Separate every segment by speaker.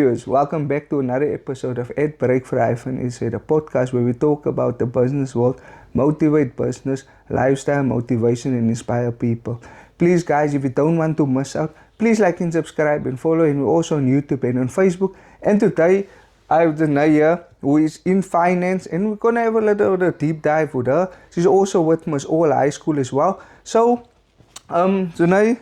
Speaker 1: Viewers, welcome back to another episode of Breakfree is a podcast where we talk about the business world, motivate business, lifestyle, motivation, and inspire people. Please, guys, if you don't want to miss out, please like and subscribe and follow. And we're also on YouTube and on Facebook. And today, I have Jenay here, who is in finance, and we're gonna have a little deep dive with her. She's also with Miss All High School as well. So, Jenay,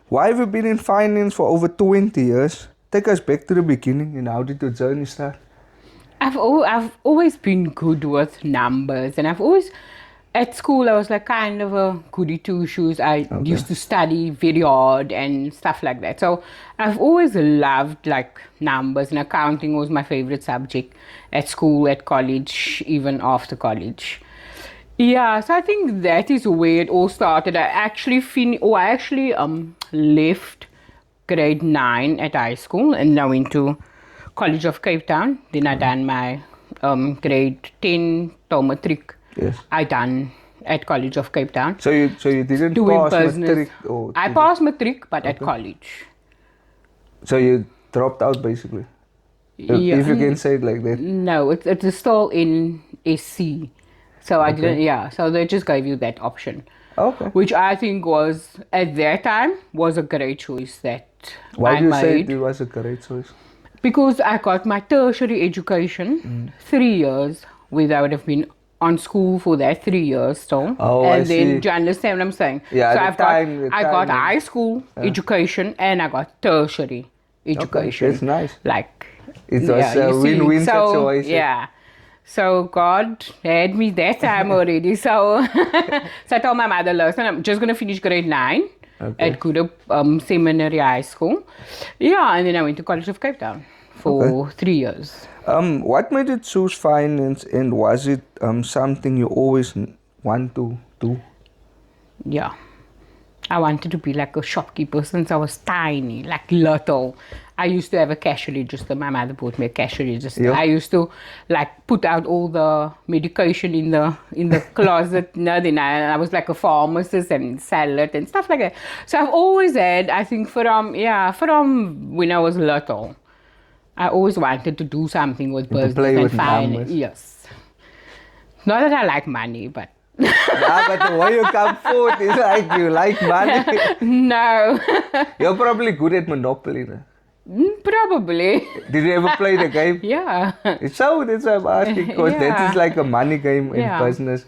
Speaker 1: why have you been in finance for over 20 years? Take us back to the beginning and how did your journey start?
Speaker 2: I've always been good with numbers, and at school I was like kind of a goody two shoes. I used to study very hard and stuff like that. So I've always loved like numbers, and accounting was my favorite subject at school, at college, even after college. Yeah, so I think that is where it all started. I actually left grade 9 at high school, and now into College of Cape Town. Then I done my grade 10 till matric.
Speaker 1: Yes.
Speaker 2: I done at College of Cape Town.
Speaker 1: So you didn't
Speaker 2: doing
Speaker 1: pass
Speaker 2: business.
Speaker 1: matric?
Speaker 2: I passed matric, but at college.
Speaker 1: So you dropped out basically? If you can say it like that.
Speaker 2: No, it's still in SC. So I didn't, so they just gave you that option.
Speaker 1: Okay.
Speaker 2: Which I think was, at that time, was a great choice that
Speaker 1: Why
Speaker 2: I
Speaker 1: do you
Speaker 2: made.
Speaker 1: say it was a great choice?
Speaker 2: Because I got my tertiary education 3 years, where I would have been on school for that 3 years still.
Speaker 1: Oh,
Speaker 2: and
Speaker 1: I
Speaker 2: then,
Speaker 1: see.
Speaker 2: do you understand what I'm saying?
Speaker 1: Yeah,
Speaker 2: so
Speaker 1: the
Speaker 2: I got
Speaker 1: time.
Speaker 2: high school education and I got tertiary education.
Speaker 1: That's nice.
Speaker 2: Like,
Speaker 1: It was a
Speaker 2: you see.
Speaker 1: win-win
Speaker 2: So,
Speaker 1: situation.
Speaker 2: yeah. So God had me that time already. So, so I told my mother, listen, I'm just going to finish grade 9 at Good Seminary High School. Yeah, and then I went to College of Cape Town for 3 years.
Speaker 1: What made you choose finance, and was it something you always want to do?
Speaker 2: Yeah. I wanted to be like a shopkeeper since I was tiny, like little. I used to have a cash register. My mother bought me a cash register.
Speaker 1: Yeah.
Speaker 2: I used to like put out all the medication in the closet. Then I was like a pharmacist and sell it and stuff like that. So I've always had, I think from when I was little, I always wanted to do something with business
Speaker 1: play
Speaker 2: and
Speaker 1: with
Speaker 2: finance.
Speaker 1: numbers.
Speaker 2: Yes. Not that I like money, but
Speaker 1: Yeah, but the way you come forward is like you like money.
Speaker 2: no.
Speaker 1: You're probably good at Monopoly. No?
Speaker 2: Probably.
Speaker 1: Did you ever play the game?
Speaker 2: Yeah.
Speaker 1: So that's why I'm asking, because that
Speaker 2: Yeah.
Speaker 1: is like a money game in
Speaker 2: Yeah.
Speaker 1: business.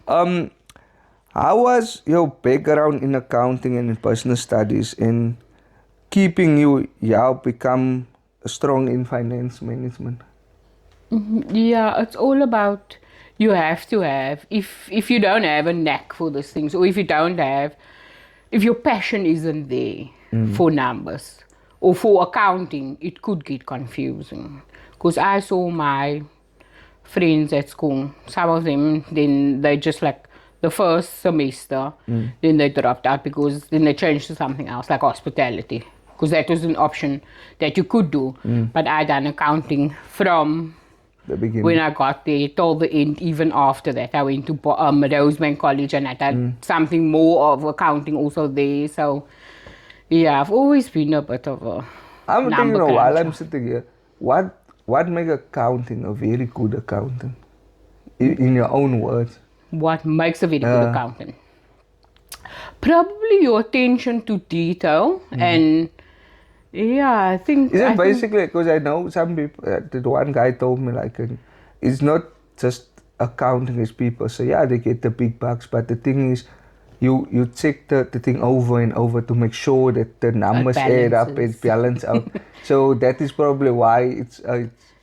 Speaker 1: How was your background in accounting and in business studies in keeping you become strong in finance management?
Speaker 2: Yeah, it's all about, you have to have, if you don't have a knack for these things, or if your passion isn't there for numbers or for accounting, it could get confusing. Because I saw my friends at school, some of them, then they just like the first semester, then they dropped out because then they changed to something else, like hospitality. Because that was an option that you could do. But I done accounting from
Speaker 1: The beginning.
Speaker 2: when I got there till the end. Even after that, I went to Rosebank College, and I did something more of accounting also there. So, yeah, I've always been a bit of a
Speaker 1: I'm thinking,
Speaker 2: number
Speaker 1: while
Speaker 2: cruncher.
Speaker 1: I'm sitting here, what makes accounting a very good accountant? In your own words.
Speaker 2: What makes a very good accountant? Probably your attention to detail and, yeah, I think...
Speaker 1: Is it basically, because I know some people, the one guy told me like, it's not just accounting as people say, yeah, they get the big bucks, but the thing is, you check the thing over and over to make sure that the numbers add up and balance out. So that is probably why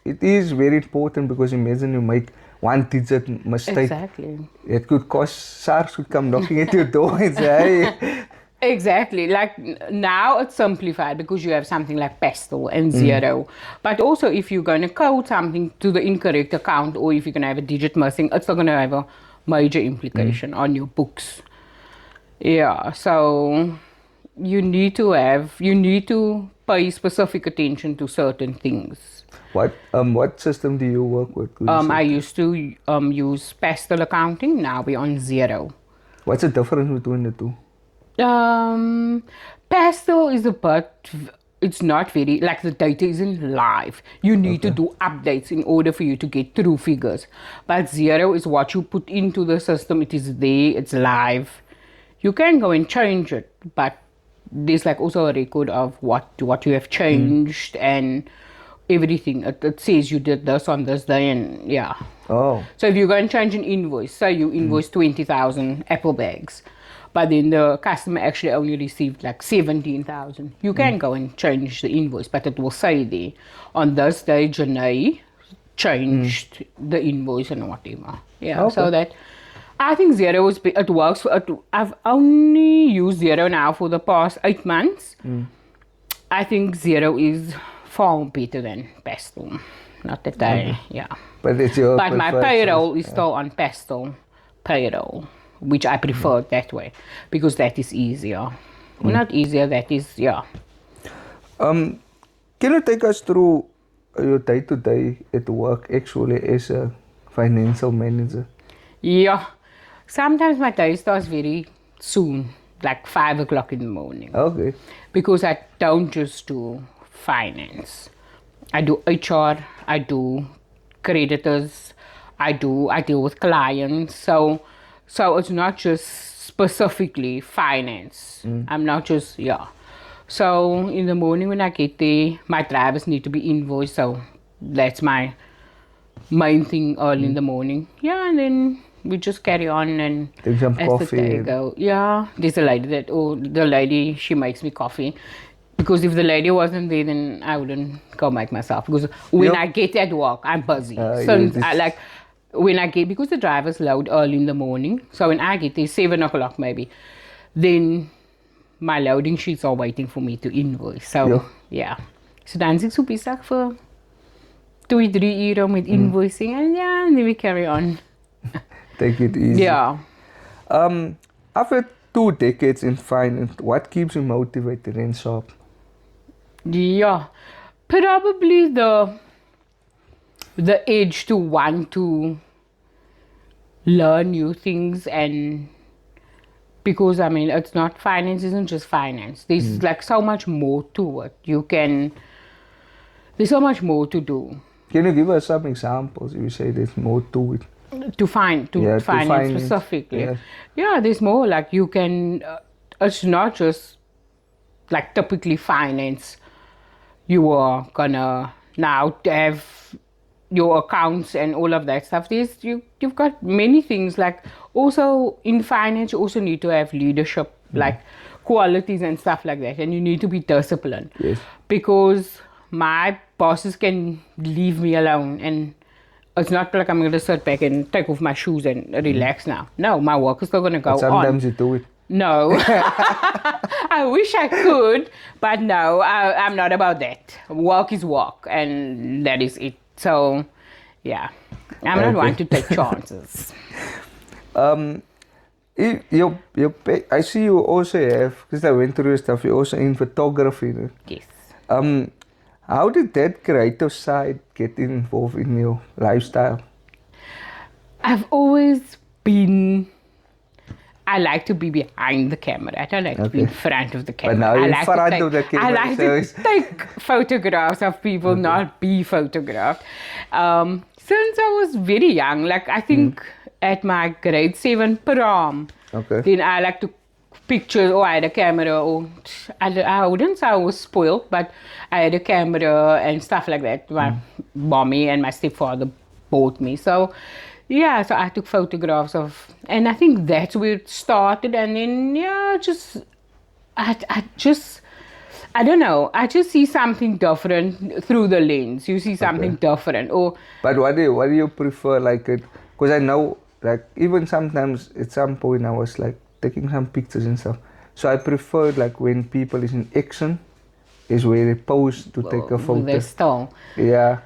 Speaker 1: it is very important, because imagine you make one digit mistake.
Speaker 2: Exactly.
Speaker 1: It could cost, SARS could come knocking at your door and say, hey.
Speaker 2: Exactly. Like now it's simplified because you have something like pestle and zero. But also if you're going to code something to the incorrect account, or if you're going to have a digit missing, it's still going to have a major implication on your books. Yeah. So you need to pay specific attention to certain things.
Speaker 1: What system do you work with?
Speaker 2: I used to use pastel accounting. Now we're on zero.
Speaker 1: What's the difference between the two?
Speaker 2: Pastel is a bit it's not very, like the data isn't live. You need to do updates in order for you to get true figures. But zero is what you put into the system. It is there, it's live. You can go and change it, but there's like also a record of what you have changed and everything. It says you did this on this day, and yeah.
Speaker 1: Oh.
Speaker 2: So if you go and change an invoice, say you invoice 20,000 apple bags, but then the customer actually only received like 17,000. You can go and change the invoice, but it will say there, on this day, Jenay changed the invoice and whatever. Yeah,
Speaker 1: Okay.
Speaker 2: so that, I think zero it works. I've only used zero now for the past 8 months. I think zero is far better than Pastel. Not that yeah.
Speaker 1: But it's your
Speaker 2: But my
Speaker 1: preferred
Speaker 2: payroll
Speaker 1: choice.
Speaker 2: is still on Pastel payroll, which I prefer that way because that is easier. Well, not easier, that is, yeah.
Speaker 1: Can you take us through your day-to-day at work actually as a financial manager?
Speaker 2: Yeah. Sometimes my day starts very soon, like 5 o'clock in the morning.
Speaker 1: Okay.
Speaker 2: Because I don't just do finance. I do HR, I do creditors, I deal with clients. So it's not just specifically finance. I'm not just, yeah. So in the morning when I get there, my drivers need to be invoiced. So that's my main thing early in the morning. Yeah, and then we just carry on and
Speaker 1: Take some
Speaker 2: as
Speaker 1: coffee.
Speaker 2: the day go. Yeah, there's a lady the lady, she makes me coffee. Because if the lady wasn't there, then I wouldn't go make myself. Because when I get at work, I'm busy. When I get, because the drivers load early in the morning, so when I get there, 7 o'clock maybe, then my loading sheets are waiting for me to invoice. So, yeah. So dan is ek so besig vir 2-3 ure met invoicing and then we carry on.
Speaker 1: Take it easy.
Speaker 2: Yeah.
Speaker 1: After 2 decades in finance, what keeps you motivated and sharp?
Speaker 2: Yeah. Probably the edge to want to learn new things, and because I mean it's not, finance isn't just finance. There's like so much more to it. There's so much more to do.
Speaker 1: Can you give us some examples if you say there's more to it?
Speaker 2: To finance specifically. Yeah, there's more. Like you can, it's not just like typically finance. You are gonna now have your accounts and all of that stuff. You've got many things. Like also in finance, you also need to have leadership, like qualities and stuff like that. And you need to be disciplined.
Speaker 1: Yes.
Speaker 2: Because my bosses can leave me alone, and it's not like I'm going to sit back and take off my shoes and relax now. No, my work is still going to go on.
Speaker 1: Sometimes you do it.
Speaker 2: No. I wish I could, but no, I'm not about that. Work is work, and that is it. So, yeah, I'm not one to take chances.
Speaker 1: I see you also have, because I went through your stuff, you're also in photography. No?
Speaker 2: Yes.
Speaker 1: How did that creative side get involved in your lifestyle?
Speaker 2: I've always been, I like to be behind the camera. I don't like to be in front of the camera.
Speaker 1: But now you're in front of the camera.
Speaker 2: I like to take photographs of people, not be photographed. Since I was very young, like I think at my grade 7 prom, then I like to pictures, or I had a camera, or I wouldn't say I was spoiled, but I had a camera and stuff like that. My mommy and my stepfather bought me. So yeah, so I took photographs of, and I think that's where it started. And then I don't know, I just see something different through the lens. You see something different.
Speaker 1: But what do you prefer, like it? Because I know, like even sometimes at some point I was like taking some pictures and stuff. So I prefer like when people is in action, is where they pose to take a photo.
Speaker 2: They're still.
Speaker 1: Yeah.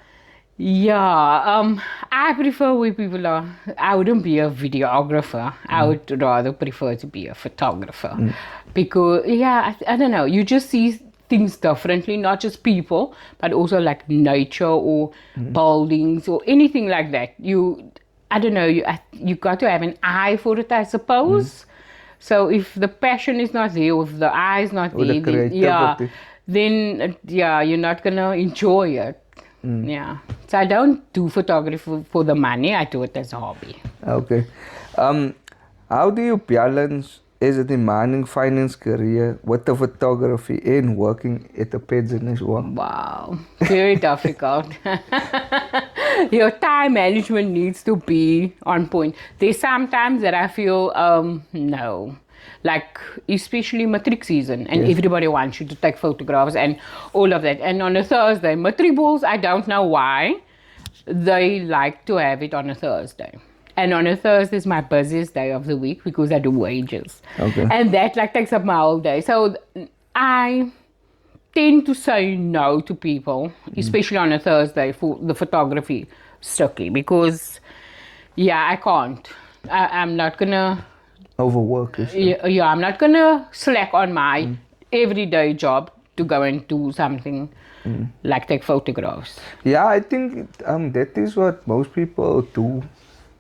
Speaker 2: Yeah, I prefer where people are. I wouldn't be a videographer. I would rather prefer to be a photographer. Because, I don't know, you just see things differently, not just people, but also like nature or buildings or anything like that. I don't know, you got to have an eye for it, I suppose. So if the passion is not there, or if the eye is not there, then you're not gonna enjoy it. Yeah. So I don't do photography for the money. I do it as a hobby.
Speaker 1: Okay. How do you balance as a demanding finance career with the photography and working at the pageant as well?
Speaker 2: Wow, very difficult. Your time management needs to be on point. There's sometimes that I feel, no. Like, especially matric season, and everybody wants you to take photographs and all of that. And on a Thursday, matric balls, I don't know why they like to have it on a Thursday. And on a Thursday is my busiest day of the week because I do wages.
Speaker 1: Okay.
Speaker 2: And that like takes up my whole day. So I tend to say no to people, especially on a Thursday for the photography strictly because, I can't. I'm not going to
Speaker 1: overwork yourself.
Speaker 2: I'm not going to slack on my everyday job to go and do something like take photographs.
Speaker 1: Yeah, I think that is what most people do.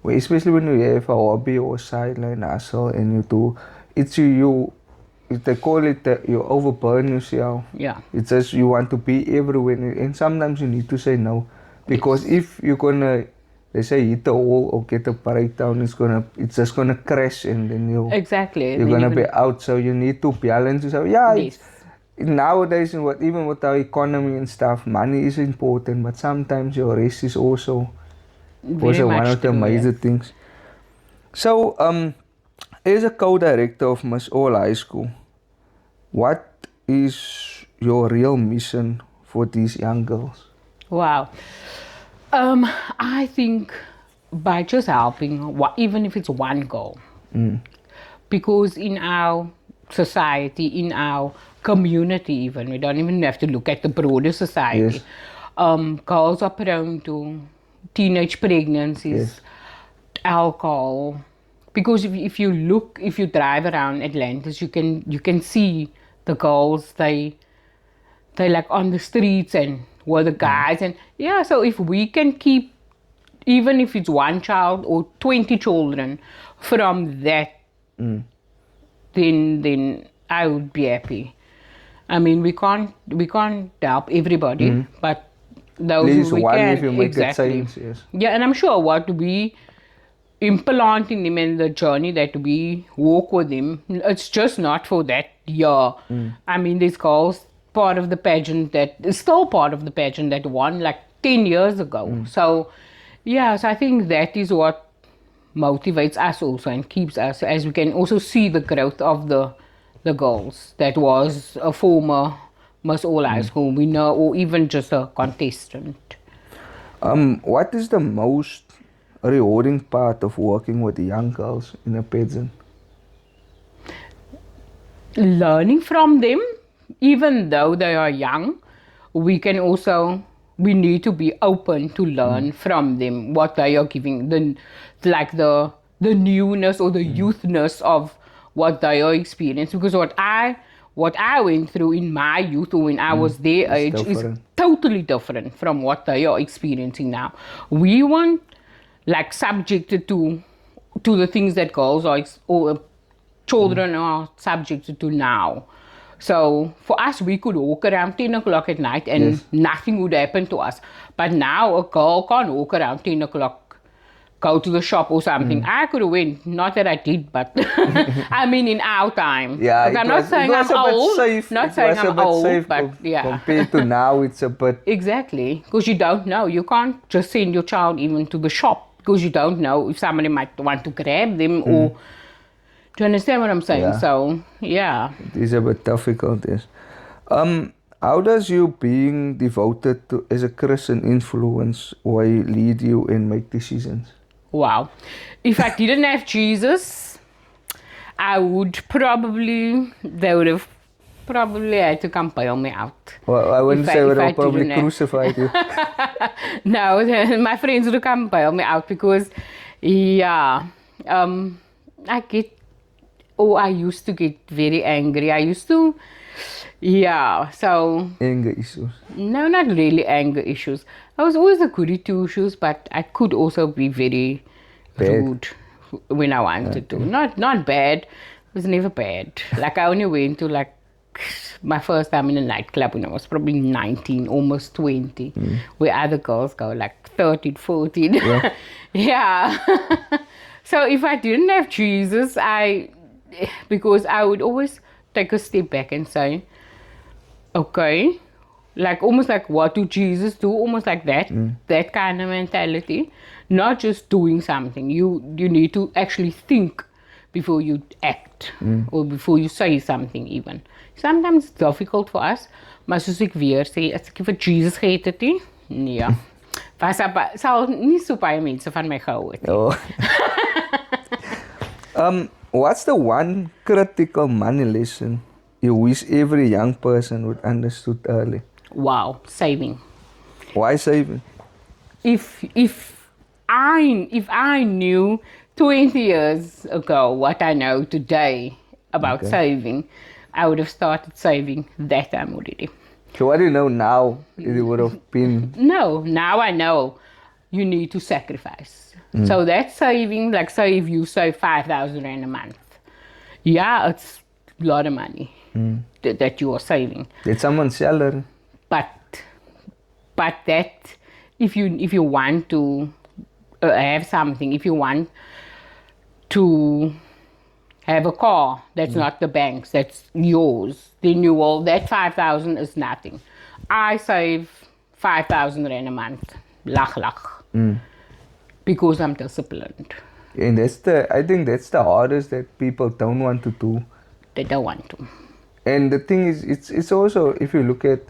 Speaker 1: Especially when you have a hobby or sideline hustle and you do, it's they call it that you overburn yourself.
Speaker 2: Yeah.
Speaker 1: It's just you want to be everywhere and sometimes you need to say no. Because if you're gonna, they say hit a wall or get a breakdown, it's just gonna crash and then you're gonna be out. So you need to balance yourself. Yeah,
Speaker 2: Yes.
Speaker 1: Nowadays even with our economy and stuff, money is important, but sometimes your rest is also one of the major things. So, as a co-director of Miss All High School, what is your real mission for these young girls?
Speaker 2: Wow. I think by just helping, even if it's one girl, because in our society, in our community even, we don't even have to look at the broader society, girls are prone to teenage pregnancies, alcohol. Because if you drive around Atlantis, you can see the girls, they like on the streets and were the guys and so if we can keep, even if it's one child or 20 children from that, then I would be happy. I mean, we can't help everybody, but those who we
Speaker 1: one
Speaker 2: can,
Speaker 1: if you make
Speaker 2: exactly.
Speaker 1: it sense, yes.
Speaker 2: Yeah, and I'm sure what we implant in them and the journey that we walk with them, it's just not for that year. I mean, there's girls part of the pageant that is still part of the pageant that won like 10 years ago. So I think that is what motivates us also and keeps us, as we can also see the growth of the girls that was a former Miss All High School, we know, or even just a contestant.
Speaker 1: What is the most rewarding part of working with young girls in a pageant?
Speaker 2: Learning from them, even though they are young, we need to be open to learn from them what they are giving, the newness or the youthness of what they are experiencing. Because what I went through in my youth or when I was their age is totally different from what they are experiencing now. We weren't like subjected to the things that girls are or children are subjected to now. So for us, we could walk around 10 o'clock at night and nothing would happen to us. But now a girl can't walk around 10 o'clock, go to the shop or something. I could have went, not that I did, but I mean in our time.
Speaker 1: Yeah,
Speaker 2: I'm not saying I'm old. Not saying I'm old, but
Speaker 1: compared to now, it's a bit...
Speaker 2: Exactly, because you don't know. You can't just send your child even to the shop because you don't know if somebody might want to grab them or... Do you understand what I'm saying?
Speaker 1: Yeah.
Speaker 2: So, yeah.
Speaker 1: It is a bit difficult, yes. How does you being devoted to as a Christian influence or lead you and make decisions?
Speaker 2: Wow. If I didn't have Jesus, they would have probably had to come bail me out.
Speaker 1: Well, I wouldn't say would have probably crucified you.
Speaker 2: No, my friends would come bail me out because, I used to get very angry. So...
Speaker 1: Anger issues?
Speaker 2: No, not really anger issues. I was always a goody two-shoes, but I could also be very rude when I wanted to. Not bad. It was never bad. Like I only went to like my first time in a nightclub when I was probably 19, almost 20, where other girls go like 13, 14.
Speaker 1: Yeah.
Speaker 2: Yeah. So if I didn't have Jesus, because I would always take a step back and say, okay, like almost like what do Jesus do? Almost like that kind of mentality. Not just doing something. You need to actually think before you act or before you say something even. Sometimes it's difficult for us, maar soos ek weer sê, as ek vir Jesus gehet het nie, nee. Sal nie so baie mense van my gehou het.
Speaker 1: Oh. What's the one critical money lesson you wish every young person would understood early?
Speaker 2: Wow, saving.
Speaker 1: Why saving?
Speaker 2: If I knew 20 years ago what I know today about saving, I would have started saving that time already.
Speaker 1: So what do you know now? It would have been...
Speaker 2: No, now I know you need to sacrifice. So that saving, like say if you save 5,000 Rand a month, yeah, it's a lot of money that you are saving.
Speaker 1: Did someone sell it?
Speaker 2: But that, if you want to have something, if you want to have a car that's not the bank's, that's yours, then that 5,000 is nothing. I save 5,000 Rand a month, lach. Because I'm disciplined.
Speaker 1: And I think that's the hardest that people don't want to do.
Speaker 2: They don't want to.
Speaker 1: And the thing is, it's also, if you look at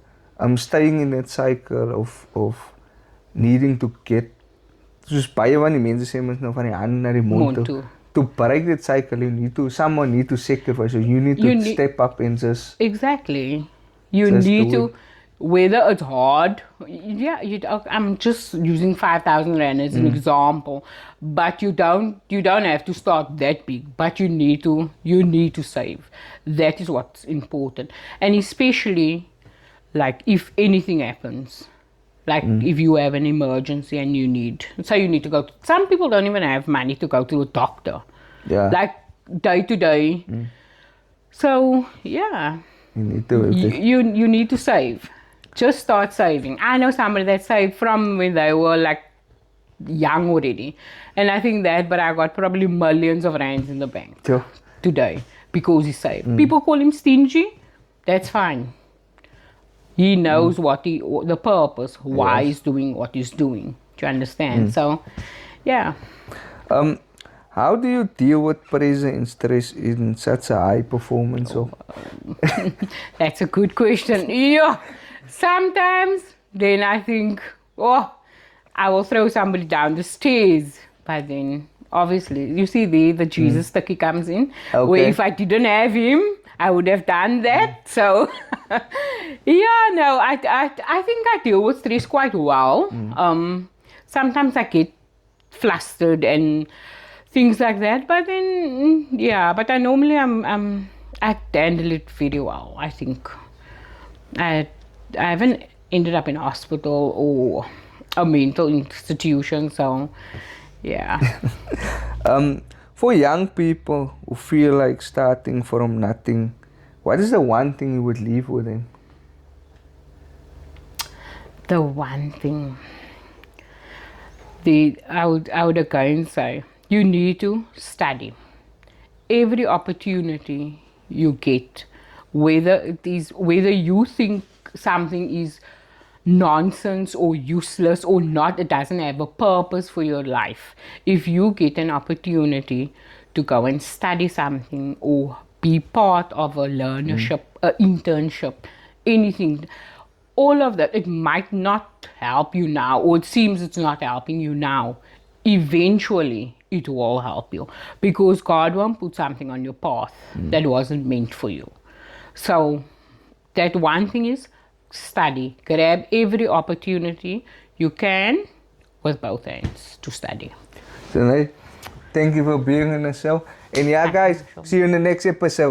Speaker 1: staying in that cycle of needing to get, soos baie van die mense sê mens nou van die hand na die mond toe. To break that cycle, someone need to sacrifice. So you need to step up and just...
Speaker 2: Exactly. You need to, whether it's hard, I'm just using 5,000 Rand as an example, but you don't have to start that big, but you need to save. That is what's important. And especially, like, if anything happens, like if you have an emergency and you need to go to, some people don't even have money to go to a doctor.
Speaker 1: Yeah.
Speaker 2: Like day to day. So yeah. You need to save. Just start saving. I know somebody that saved from when they were like young already. And I think but I got probably millions of rands in the bank today because he saved. People call him stingy. That's fine. He knows the purpose, why he's doing what he's doing. Do you understand? So, yeah.
Speaker 1: How do you deal with pressure and stress in such a high performance?
Speaker 2: That's a good question. Yeah. Sometimes, then I think, I will throw somebody down the stairs. But then, obviously, you see the Jesus sticky comes in. Okay. Where if I didn't have him, I would have done that. So, I think I deal with stress quite well. Sometimes I get flustered and things like that. But then, but I normally I handle it very well. I think I haven't ended up in hospital or a mental institution. So, yeah.
Speaker 1: For young people who feel like starting from nothing, what is the one thing you would leave with them?
Speaker 2: The one thing. I would again say, you need to study. Every opportunity you get, whether you think something is nonsense or useless or not, it doesn't have a purpose for your life. If you get an opportunity to go and study something or be part of a learnership, an internship, anything, all of that, it might not help you now, or it seems it's not helping you now. Eventually, it will help you because God won't put something on your path that wasn't meant for you. So, that one thing is study. Grab every opportunity you can with both hands to study.
Speaker 1: Jenay, thank you for being on the show. And guys, see you in the next episode.